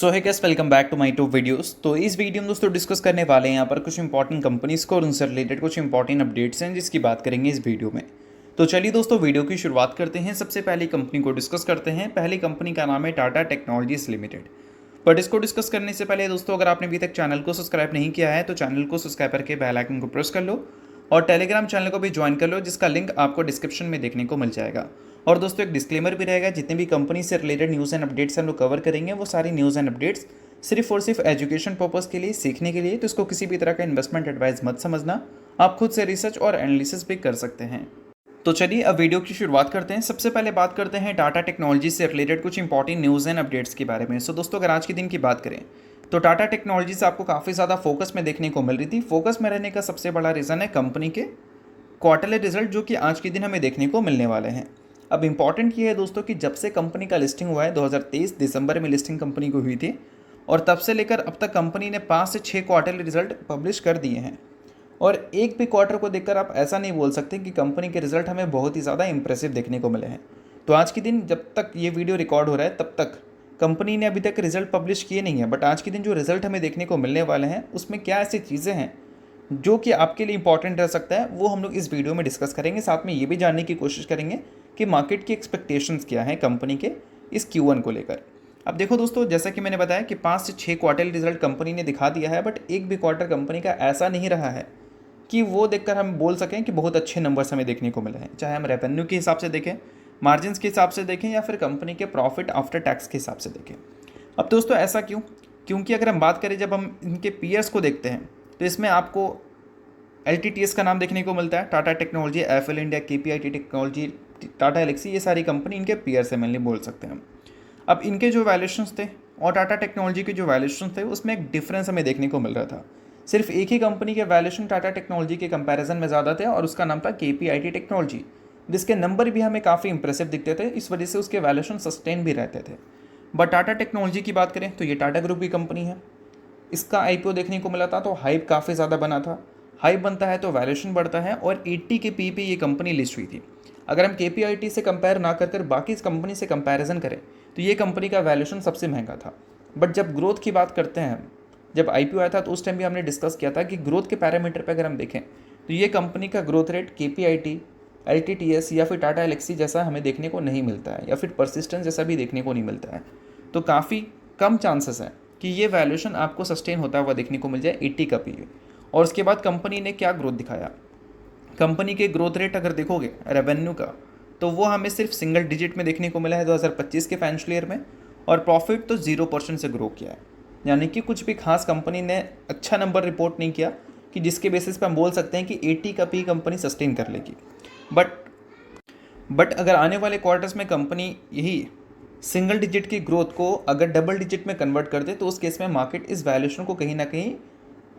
So hi guys welcome back to my to videos. तो इस video में दोस्तों डिस्कस करने वाले हैं यहाँ पर कुछ इंपॉर्टेंट कंपनीज को और उनसे रिलेटेड कुछ इंपॉर्टेंट अपडेट्स हैं जिसकी बात करेंगे इस वीडियो में। तो चलिए दोस्तों वीडियो की शुरुआत करते हैं। सबसे पहली कंपनी को डिस्कस करते हैं। पहली कंपनी का नाम है टाटा टेक्नोलॉजीज लिमिटेड। बट इसको डिस्कस करने से पहले दोस्तों अगर आपने अभी तक चैनल को सब्सक्राइब नहीं किया है तो चैनल को सब्सक्राइब करके बेल आइकन को प्रेस कर लो और टेलीग्राम चैनल को भी ज्वाइन कर लो जिसका लिंक आपको डिस्क्रिप्शन में देखने को मिल जाएगा। और दोस्तों एक डिस्क्लेमर भी रहेगा, जितने भी कंपनी से रिलेटेड न्यूज़ एंड अपडेट्स हम लोग कवर करेंगे वो सारी न्यूज़ एंड अपडेट्स सिर्फ और सिर्फ एजुकेशन पर्पज़ के लिए, सीखने के लिए, तो इसको किसी भी तरह का इन्वेस्टमेंट एडवाइस मत समझना। आप खुद से रिसर्च और एनालिसिस भी कर सकते हैं। तो चलिए अब वीडियो की शुरुआत करते हैं। सबसे पहले बात करते हैं टाटा टेक्नोलॉजी से रिलेटेड कुछ इंपॉर्टेंट न्यूज़ एंड अपडेट्स के बारे में। सो दोस्तों अगर आज के दिन की बात करें तो टाटा टेक्नोलॉजी से आपको काफ़ी ज़्यादा फोकस में देखने को मिल रही थी। फोकस में रहने का सबसे बड़ा रीज़न है कंपनी के क्वार्टरली रिजल्ट जो कि आज के दिन हमें देखने को मिलने वाले हैं। अब इंपॉर्टेंट ये है दोस्तों कि जब से कंपनी का लिस्टिंग हुआ है 2023 दिसंबर में लिस्टिंग कंपनी को हुई थी और तब से लेकर अब तक कंपनी ने 5 से 6 क्वार्टरली रिजल्ट पब्लिश कर दिए हैं। और एक भी क्वार्टर को देखकर आप ऐसा नहीं बोल सकते कि कंपनी के रिजल्ट हमें बहुत ही ज़्यादा इंप्रेसिव देखने को मिले हैं। तो आज के दिन जब तक ये वीडियो रिकॉर्ड हो रहा है तब तक कंपनी ने अभी तक रिजल्ट पब्लिश किए नहीं है, बट आज के दिन जो रिजल्ट हमें देखने को मिलने वाले हैं उसमें क्या ऐसी चीज़ें हैं जो कि आपके लिए इंपॉर्टेंट रह सकता है वो हम लोग इस वीडियो में डिस्कस करेंगे। साथ में ये भी जानने की कोशिश करेंगे कि मार्केट की एक्सपेक्टेशंस क्या हैं कंपनी के इस Q1 को लेकर। अब देखो दोस्तों, जैसा कि मैंने बताया कि 5 से 6 क्वार्टरली रिजल्ट कंपनी ने दिखा दिया है, बट एक भी क्वार्टर कंपनी का ऐसा नहीं रहा है कि वो देखकर हम बोल सकें कि बहुत अच्छे नंबर्स हमें देखने को मिले हैं। चाहे हम रेवेन्यू के हिसाब से देखें, मार्जिन्स के हिसाब से देखें या फिर कंपनी के प्रॉफिट आफ्टर टैक्स के हिसाब से देखें। अब दोस्तों ऐसा क्यों? क्योंकि अगर हम बात करें, जब हम इनके पीयर्स को देखते हैं तो इसमें आपको LTTS का नाम देखने को मिलता है, Tata technology, FL India, KPIT technology, Tata Elxsi, ये सारी कंपनी इनके पीयर से मेनली बोल सकते हैं हम। अब इनके जो वैल्यूएशंस थे और टाटा टेक्नोलॉजी के जो वैल्यूएशंस थे उसमें एक डिफरेंस हमें देखने को मिल रहा था। सिर्फ एक ही कंपनी के वैल्यूएशन टाटा टेक्नोलॉजी के कंपैरिजन में ज़्यादा थे और उसका नाम था KPIT टेक्नोलॉजी, जिसके नंबर भी हमें काफ़ी इंप्रेसिव दिखते थे, इस वजह से उसके वैल्यूएशन सस्टेन भी रहते थे। बट टाटा टेक्नोलॉजी की बात करें तो ये टाटा ग्रुप की कंपनी है। इसका IPO देखने को मिला था तो हाइप काफ़ी ज़्यादा बना था। हाइप बनता है तो वैल्यूएशन बढ़ता है और 80 के पी पे ये कंपनी लिस्ट हुई थी। अगर हम KPIT से कंपेयर ना कर बाकी इस कंपनी से कंपैरिजन करें तो ये कंपनी का वैल्यूएशन सबसे महंगा था। बट जब ग्रोथ की बात करते हैं, जब IPO आया था तो उस टाइम भी हमने डिस्कस किया था कि ग्रोथ के पैरामीटर पर अगर हम देखें तो ये कंपनी का ग्रोथ रेट KPIT, LTTS या फिर टाटा एलेक्सी जैसा हमें देखने को नहीं मिलता है, या फिर परसिस्टेंस जैसा भी देखने को नहीं मिलता है। तो काफ़ी कम चांसेस हैं कि ये वैल्यूएशन आपको सस्टेन होता हुआ देखने को मिल जाए 80 का पी। और उसके बाद कंपनी ने क्या ग्रोथ दिखाया, कंपनी के ग्रोथ रेट अगर देखोगे रेवेन्यू का तो वो हमें सिर्फ सिंगल डिजिट में देखने को मिला है 2025 के फाइनेंशियल ईयर में, और प्रॉफिट तो 0% से ग्रो किया है। यानी कि कुछ भी खास कंपनी ने अच्छा नंबर रिपोर्ट नहीं किया कि जिसके बेसिस पे हम बोल सकते हैं कि 80 का पी कंपनी सस्टेन कर लेगी। बट अगर आने वाले क्वार्टर्स में कंपनी यही सिंगल डिजिट की ग्रोथ को अगर डबल डिजिट में कन्वर्ट कर दे तो उस केस में मार्केट इस वैल्यूएशन को कहीं ना कहीं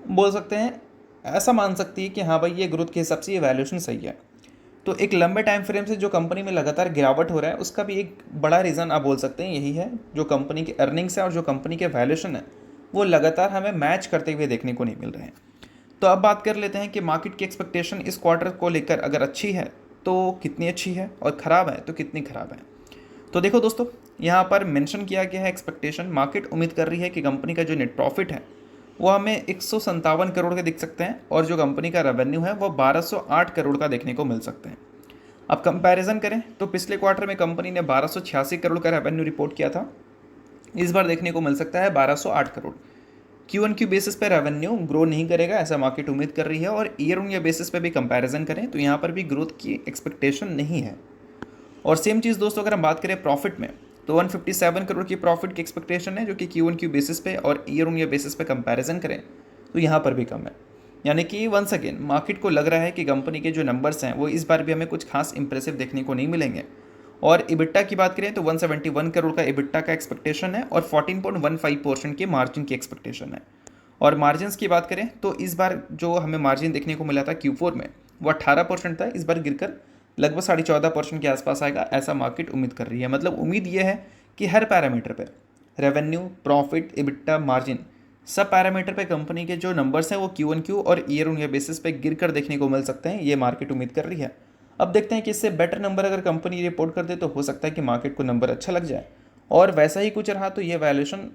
बोल सकते हैं, ऐसा मान सकती है कि हाँ भाई ये ग्रोथ के हिसाब से ये वैल्यूएशन सही है। तो एक लंबे टाइम फ्रेम से जो कंपनी में लगातार गिरावट हो रहा है उसका भी एक बड़ा रीज़न आप बोल सकते हैं यही है, जो कंपनी के अर्निंग्स है और जो कंपनी के वैल्यूएशन है वो लगातार हमें मैच करते हुए देखने को नहीं मिल रहे हैं। तो अब बात कर लेते हैं कि मार्केट की एक्सपेक्टेशन इस क्वार्टर को लेकर अगर अच्छी है तो कितनी अच्छी है और ख़राब है तो कितनी ख़राब है। तो देखो दोस्तों, यहाँ पर मेंशन किया गया है एक्सपेक्टेशन। मार्केट उम्मीद कर रही है कि कंपनी का जो नेट प्रॉफिट है वो हमें 157 करोड़ के दिख सकते हैं और जो कंपनी का रेवेन्यू है वो 1208 करोड़ का देखने को मिल सकते हैं। अब कंपैरिजन करें तो पिछले क्वार्टर में कंपनी ने 1286 करोड़ का रेवेन्यू रिपोर्ट किया था, इस बार देखने को मिल सकता है 1208 करोड़। Q1Q बेसिस पे रेवेन्यू ग्रो नहीं करेगा ऐसा मार्केट उम्मीद कर रही है, और ईयर ऑन ईयर बेसिस पे भी कंपैरिजन करें तो यहाँ पर भी ग्रोथ की एक्सपेक्टेशन नहीं है। और सेम चीज़ दोस्तों अगर हम बात करें प्रॉफिट में तो 157 करोड़ की प्रॉफिट की एक्सपेक्टेशन है, जो कि Q1Q बेसिस पे और ईयर ऑन ईयर बेसिस पे कंपैरिजन करें तो यहाँ पर भी कम है। यानी कि वंस अगेन मार्केट को लग रहा है कि कंपनी के जो नंबर्स हैं वो इस बार भी हमें कुछ खास इंप्रेसिव देखने को नहीं मिलेंगे। और EBITDA की बात करें तो 171 करोड़ का EBITDA का एक्सपेक्टेशन है और 14.15% की मार्जिन की एक्सपेक्टेशन है। और मार्जिन्स की बात करें तो इस बार जो हमें मार्जिन देखने को मिला था Q4 में वो 18% था, इस बार गिरकर लगभग 14.5% के आसपास आएगा ऐसा मार्केट उम्मीद कर रही है। मतलब उम्मीद ये है कि हर पैरामीटर पे रेवेन्यू, प्रॉफिट, EBITDA, मार्जिन, सब पैरामीटर पे कंपनी के जो नंबर्स हैं वो Q1Q और ईयर ऑन ईयर बेसिस पे गिर कर देखने को मिल सकते हैं, ये मार्केट उम्मीद कर रही है। अब देखते हैं कि इससे बेटर नंबर अगर कंपनी रिपोर्ट कर दे तो हो सकता है कि मार्केट को नंबर अच्छा लग जाए, और वैसा ही कुछ रहा तो ये वैल्यूएशन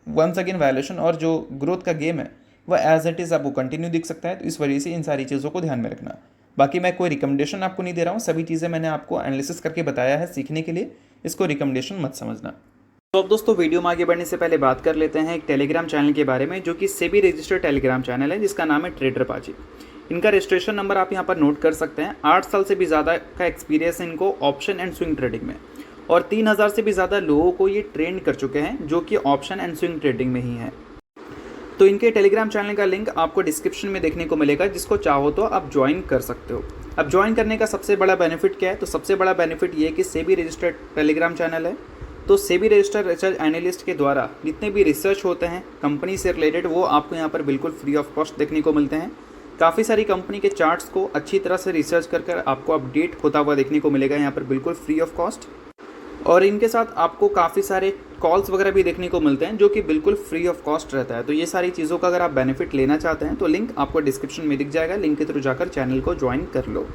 वंस अगेन वैल्यूएशन और जो ग्रोथ का गेम है वह एज इट इज़ आपको कंटिन्यू दिख सकता है। तो इस वजह से इन सारी चीज़ों को ध्यान में रखना। बाकी मैं कोई रिकमेंडेशन आपको नहीं दे रहा हूँ, सभी चीज़ें मैंने आपको एनालिसिस करके बताया है सीखने के लिए, इसको रिकमेंडेशन मत समझना। तो अब दोस्तों वीडियो में आगे बढ़ने से पहले बात कर लेते हैं एक टेलीग्राम चैनल के बारे में, जो कि सेबी रजिस्टर्ड टेलीग्राम चैनल है जिसका नाम है ट्रेडर पाजी। इनका रजिस्ट्रेशन नंबर आप यहाँ पर नोट कर सकते हैं। 8 साल से भी ज़्यादा का एक्सपीरियंस है इनको ऑप्शन एंड स्विंग ट्रेडिंग में, और 3000 से भी ज़्यादा लोगों को ये ट्रेन कर चुके हैं जो कि ऑप्शन एंड स्विंग ट्रेडिंग में ही है। तो इनके टेलीग्राम चैनल का लिंक आपको डिस्क्रिप्शन में देखने को मिलेगा, जिसको चाहो तो आप ज्वाइन कर सकते हो। अब ज्वाइन करने का सबसे बड़ा बेनिफिट क्या है? तो सबसे बड़ा बेनिफिट ये है कि सेबी रजिस्टर्ड टेलीग्राम चैनल है। तो सेबी रजिस्टर्ड रिसर्च एनालिस्ट के द्वारा जितने भी रिसर्च होते हैं कंपनी से रिलेटेड, वो आपको यहाँ पर बिल्कुल फ्री ऑफ कॉस्ट देखने को मिलते हैं। काफ़ी सारी कंपनी के चार्ट्स को अच्छी तरह से रिसर्च कर आपको अपडेट होता हुआ देखने को मिलेगा यहाँ पर बिल्कुल फ्री ऑफ कॉस्ट। और इनके साथ आपको काफ़ी सारे कॉल्स वगैरह भी देखने को मिलते हैं जो कि बिल्कुल फ्री ऑफ कॉस्ट रहता है। तो ये सारी चीज़ों का अगर आप बेनिफिट लेना चाहते हैं तो लिंक आपको डिस्क्रिप्शन में दिख जाएगा, लिंक के थ्रू जाकर चैनल को ज्वाइन कर लो।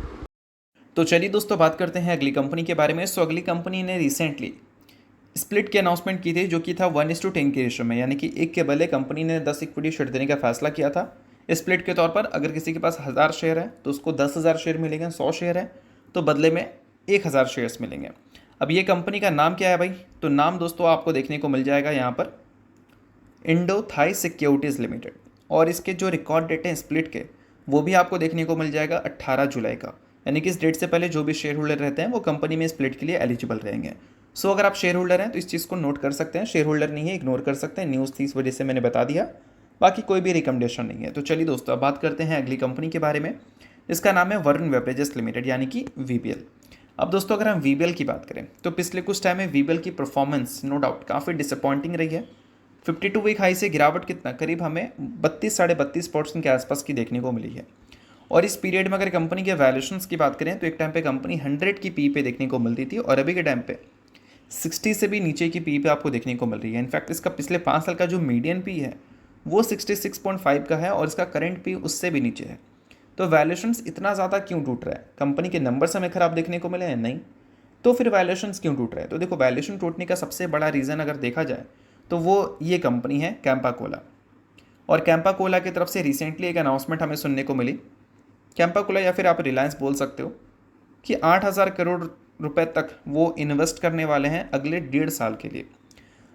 तो चलिए दोस्तों बात करते हैं अगली कंपनी के बारे में। सो अगली कंपनी ने रिसेंटली स्प्लिट की अनाउंसमेंट की थी, जो कि था 1:10 के रेशो में, यानी कि 1 के बदले कंपनी ने 10 इक्विटी शेयर देने का फैसला किया था स्प्लिट के तौर पर। अगर किसी के पास 1000 शेयर है तो उसको 10,000 शेयर मिलेंगे, 100 शेयर है तो बदले में 1000 शेयर्स मिलेंगे। अब ये कंपनी का नाम क्या है भाई? तो नाम दोस्तों आपको देखने को मिल जाएगा यहाँ पर इंडो थाई सिक्योरिटीज़ लिमिटेड, और इसके जो रिकॉर्ड डेट है स्प्लिट के वो भी आपको देखने को मिल जाएगा 18 जुलाई का, यानी कि इस डेट से पहले जो भी शेयर होल्डर रहते हैं वो कंपनी में स्प्लिट के लिए एलिजिबल रहेंगे। सो अगर आप शेयर होल्डर हैं तो इस चीज़ को नोट कर सकते हैं, शेयर होल्डर नहीं है इग्नोर कर सकते हैं, न्यूज़ थी इस वजह से मैंने बता दिया, बाकी कोई भी रिकमेंडेशन नहीं है। तो चलिए दोस्तों अब बात करते हैं अगली कंपनी के बारे में। इसका नाम है वरुण बेवरेजेस लिमिटेड, यानी कि वीबीएल। अब दोस्तों अगर हम वीबीएल की बात करें तो पिछले कुछ टाइम में वीबीएल की परफॉर्मेंस नो डाउट काफ़ी डिसअपॉइंटिंग रही है। 52 वीक हाई से गिरावट कितना करीब हमें 32-32.5% के आसपास की देखने को मिली है। और इस पीरियड में अगर कंपनी के वैल्यूएशंस की बात करें तो एक टाइम पे कंपनी 100 की पी पे देखने को मिलती थी, और अभी के टाइम पे 60 से भी नीचे की पी पे आपको देखने को मिल रही है। इनफैक्ट इसका पिछले 5 साल का जो मीडियन पी है वो 66.5 का है, और इसका करंट पी उससे भी नीचे है। तो वैल्यूएशंस इतना ज़्यादा क्यों टूट रहा है? कंपनी के नंबर्स हमें ख़राब देखने को मिले हैं? नहीं। तो फिर वैल्यूएशंस क्यों टूट रहे हैं? तो देखो वैल्यूएशन टूटने का सबसे बड़ा रीज़न अगर देखा जाए तो वो ये कंपनी है कैंपा कोला। और कैंपा कोला की तरफ से रिसेंटली एक अनाउंसमेंट हमें सुनने को मिली। कैंपा कोला या फिर आप रिलायंस बोल सकते हो कि 8,000 करोड़ रुपए तक वो इन्वेस्ट करने वाले हैं अगले 1.5 साल के लिए।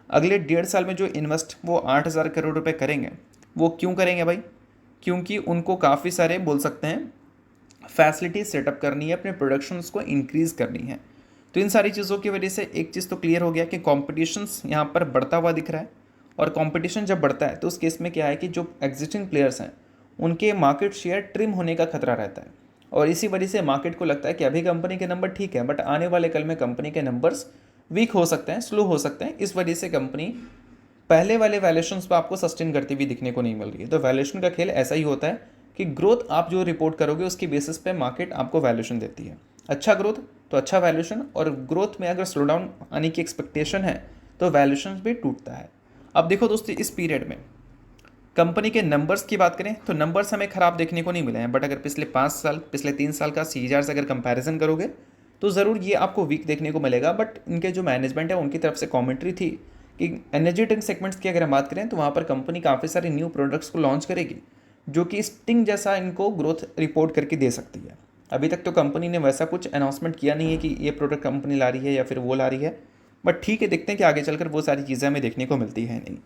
अगले 1.5 साल में जो इन्वेस्ट वो 8,000 करोड़ रुपए करेंगे, वो क्यों करेंगे भाई? क्योंकि उनको काफ़ी सारे बोल सकते हैं फैसिलिटी सेटअप करनी है, अपने प्रोडक्शंस को इंक्रीज़ करनी है। तो इन सारी चीज़ों की वजह से एक चीज़ तो क्लियर हो गया कि कॉम्पिटिशन्स यहाँ पर बढ़ता हुआ दिख रहा है, और कॉम्पिटिशन जब बढ़ता है तो उस केस में क्या है कि जो एग्जिस्टिंग प्लेयर्स हैं उनके मार्केट शेयर ट्रिम होने का खतरा रहता है, और इसी वजह से मार्केट को लगता है कि अभी कंपनी के नंबर ठीक है बट आने वाले कल में कंपनी के नंबर्स वीक हो सकते हैं, स्लो हो सकते हैं। इस वजह से कंपनी पहले वाले वैल्यूएशंस पर आपको सस्टेन करती हुई दिखने को नहीं मिल रही है। तो वैल्यूएशन का खेल ऐसा ही होता है कि ग्रोथ आप जो रिपोर्ट करोगे उसकी बेसिस पे मार्केट आपको वैल्यूएशन देती है। अच्छा ग्रोथ तो अच्छा वैल्यूएशन, और ग्रोथ में अगर स्लो डाउन आने की एक्सपेक्टेशन है तो वैल्यूएशन भी टूटता है। अब देखो दोस्तों इस पीरियड में कंपनी के नंबर्स की बात करें तो नंबर्स हमें ख़राब देखने को नहीं मिले हैं, बट अगर पिछले 5 साल पिछले 3 साल का सीजीआर से अगर कंपैरिजन करोगे तो ज़रूर ये आपको वीक देखने को मिलेगा। बट इनके जो मैनेजमेंट है उनकी तरफ से कमेंट्री थी कि एनर्जी ड्रिंक सेगमेंट्स की अगर हम बात करें तो वहाँ पर कंपनी काफ़ी सारे न्यू प्रोडक्ट्स को लॉन्च करेगी जो कि स्टिंग जैसा इनको ग्रोथ रिपोर्ट करके दे सकती है। अभी तक तो कंपनी ने वैसा कुछ अनाउंसमेंट किया नहीं है कि ये प्रोडक्ट कंपनी ला रही है या फिर वो ला रही है, बट ठीक है देखते हैं कि आगे चलकर वो सारी चीज़ें हमें देखने को मिलती है नहीं।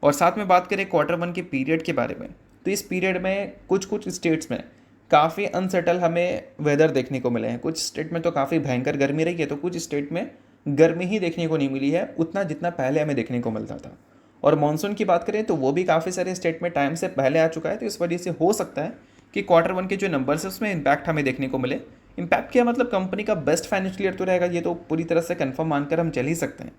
और साथ में बात करें Q1 के पीरियड के बारे में, तो इस पीरियड में कुछ स्टेट्स में काफ़ी अनसेटल हमें वेदर देखने को मिले हैं। कुछ स्टेट में तो काफ़ी भयंकर गर्मी रही है, तो कुछ स्टेट में गर्मी ही देखने को नहीं मिली है उतना जितना पहले हमें देखने को मिलता था। और मानसून की बात करें तो वो भी काफ़ी सारे स्टेट में टाइम से पहले आ चुका है। तो इस वजह से हो सकता है कि Q1 के जो नंबर्स है उसमें इम्पैक्ट हमें देखने को मिले। इम्पैक्ट क्या मतलब कंपनी का बेस्ट फाइनेंशियल ईयर तो रहेगा, ये तो पूरी तरह से कन्फर्म मानकर हम चल ही सकते हैं।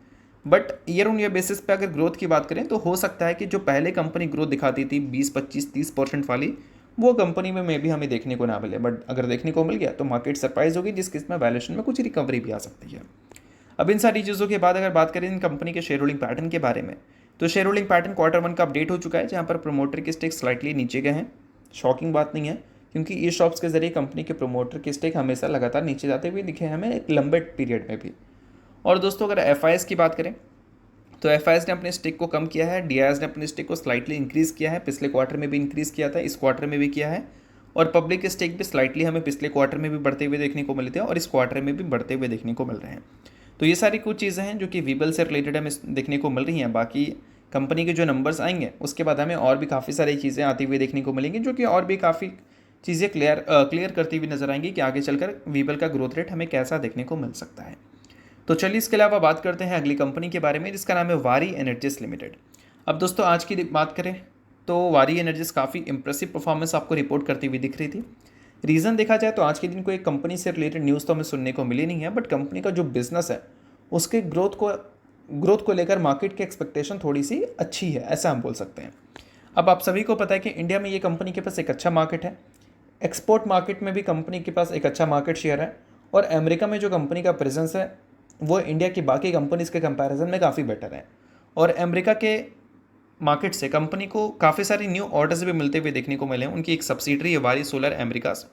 But year on year basis पे अगर ग्रोथ की बात करें तो हो सकता है कि जो पहले कंपनी ग्रोथ दिखाती थी 20-25-30% वाली, वो कंपनी में भी हमें देखने को ना मिले। बट अगर देखने को मिल गया तो मार्केट सरप्राइज होगी, जिस किस्म में वैल्यूएशन में कुछ रिकवरी भी आ सकती है। अब इन सारी चीज़ों के बाद अगर बात करें इन कंपनी के शेयर होल्डिंग पैटर्न के बारे में, तो शेयर होल्डिंग पैटर्न Q1 का अपडेट हो चुका है, जहाँ पर प्रोमोटर के स्टेक स्लाइटली नीचे गए हैं। शॉकिंग बात नहीं है, क्योंकि ई शॉप्स के जरिए कंपनी के प्रोमोटर के स्टेक हमेशा लगातार नीचे जाते हुए दिखे हमें एक लंबे पीरियड में भी। और दोस्तों अगर FIS की बात करें तो एफआईएस ने अपने स्टेक को कम किया है, डीआईएस ने अपने स्टेक को स्लाइटली इंक्रीज़ किया है, पिछले क्वार्टर में भी इंक्रीज़ किया था, इस क्वार्टर में भी किया है। और पब्लिक स्टेक भी स्लाइटली हमें पिछले क्वार्टर में भी बढ़ते हुए देखने को मिले थे और इस क्वार्टर में भी बढ़ते हुए देखने को मिल रहे हैं। तो ये सारी कुछ चीज़ें हैं जो कि वीबल से रिलेटेड हमें देखने को मिल रही हैं। बाकी कंपनी के जो नंबर्स आएंगे उसके बाद हमें और भी काफ़ी सारी चीज़ें आती हुई देखने को मिलेंगी, जो कि और भी काफ़ी चीज़ें क्लियर करती हुई नजर आएंगी कि आगे चलकर वीबल का ग्रोथ रेट हमें कैसा देखने को मिल सकता है। तो चलिए इसके अलावा बात करते हैं अगली कंपनी के बारे में, जिसका नाम है वारी एनर्जीज लिमिटेड। अब दोस्तों आज की बात करें तो वारी एनर्जीज काफ़ी इंप्रेसिव परफॉर्मेंस आपको रिपोर्ट करती हुई दिख रही थी। रीज़न देखा जाए तो आज के दिन कोई कंपनी से रिलेटेड न्यूज़ तो हमें सुनने को मिली नहीं है, बट कंपनी का जो बिजनेस है उसके ग्रोथ को लेकर मार्केट की एक्सपेक्टेशन थोड़ी सी अच्छी है, ऐसा हम बोल सकते हैं। अब आप सभी को पता है कि इंडिया में ये कंपनी के पास एक अच्छा मार्केट है, एक्सपोर्ट मार्केट में भी कंपनी के पास एक अच्छा मार्केट शेयर है, और अमेरिका में जो कंपनी का प्रेजेंस है वो इंडिया की बाकी कंपनीज के कंपैरिजन में काफ़ी बेटर है। और अमेरिका के मार्केट से कंपनी को काफ़ी सारी न्यू ऑर्डर्स भी मिलते हुए देखने को मिले हैं। उनकी एक सब्सिडरी है वारी सोलर अमेरिकास,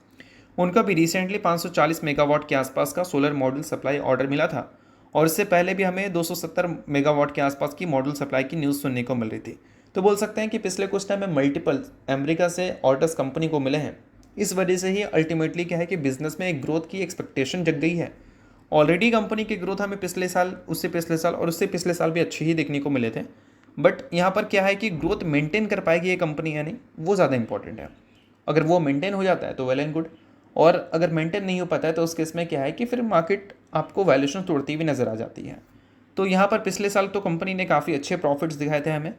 उनका भी रिसेंटली 540 मेगावाट के आसपास का सोलर मॉड्यूल सप्लाई ऑर्डर मिला था, और इससे पहले भी हमें 270 मेगावाट के आसपास की मॉड्यूल सप्लाई की न्यूज़ सुनने को मिल रही थी। तो बोल सकते हैं कि पिछले कुछ टाइम में मल्टीपल अमेरिका से ऑर्डर्स कंपनी को मिले हैं। इस वजह से ही अल्टीमेटली क्या है कि बिजनेस में एक ग्रोथ की एक्सपेक्टेशन जग गई है। ऑलरेडी कंपनी की ग्रोथ हमें पिछले साल, उससे पिछले साल और उससे पिछले साल भी अच्छे ही देखने को मिले थे, बट यहाँ पर क्या है कि ग्रोथ मेंटेन कर पाएगी ये कंपनी या नहीं, वो ज़्यादा इंपॉर्टेंट है। अगर वो मेंटेन हो जाता है तो वेल एंड गुड, और अगर मेंटेन नहीं हो पाता है तो उस केस में क्या है कि फिर मार्केट आपको वैल्यूएशन तोड़ती हुई नज़र आ जाती है। तो यहाँ पर पिछले साल तो कंपनी ने काफ़ी अच्छे प्रॉफिट्स दिखाए थे हमें,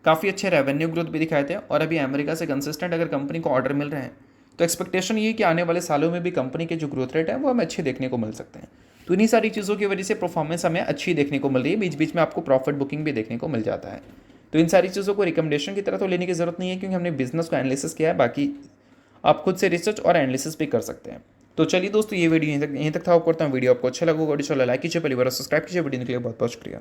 काफ़ी अच्छे रेवेन्यू ग्रोथ भी दिखाए थे, और अभी अमेरिका से कंसिस्टेंट अगर कंपनी को ऑर्डर मिल रहे हैं तो एक्सपेक्टेशन ये है कि आने वाले सालों में भी कंपनी के जो ग्रोथ रेट है वो हमें अच्छे देखने को मिल सकते हैं। तो इन्हीं सारी चीज़ों की वजह से परफॉर्मेंस हमें अच्छी देखने को मिल रही है, बीच बीच में आपको प्रॉफिट बुकिंग भी देखने को मिल जाता है। तो इन सारी चीज़ों को रिकमेंडेशन की तरह तो लेने की ज़रूरत नहीं है, क्योंकि हमने बिजनेस को एनालिसिस किया है। बाकी आप खुद से रिसर्च और एनालिसिस भी कर सकते हैं। तो चलिए दोस्तों, ये वीडियो यहीं तक था। करता हूँ वीडियो आपको अच्छा लगा, लाइक कीजिए, पहली बार सब्सक्राइब कीजिए। वीडियो के लिए बहुत बहुत शुक्रिया।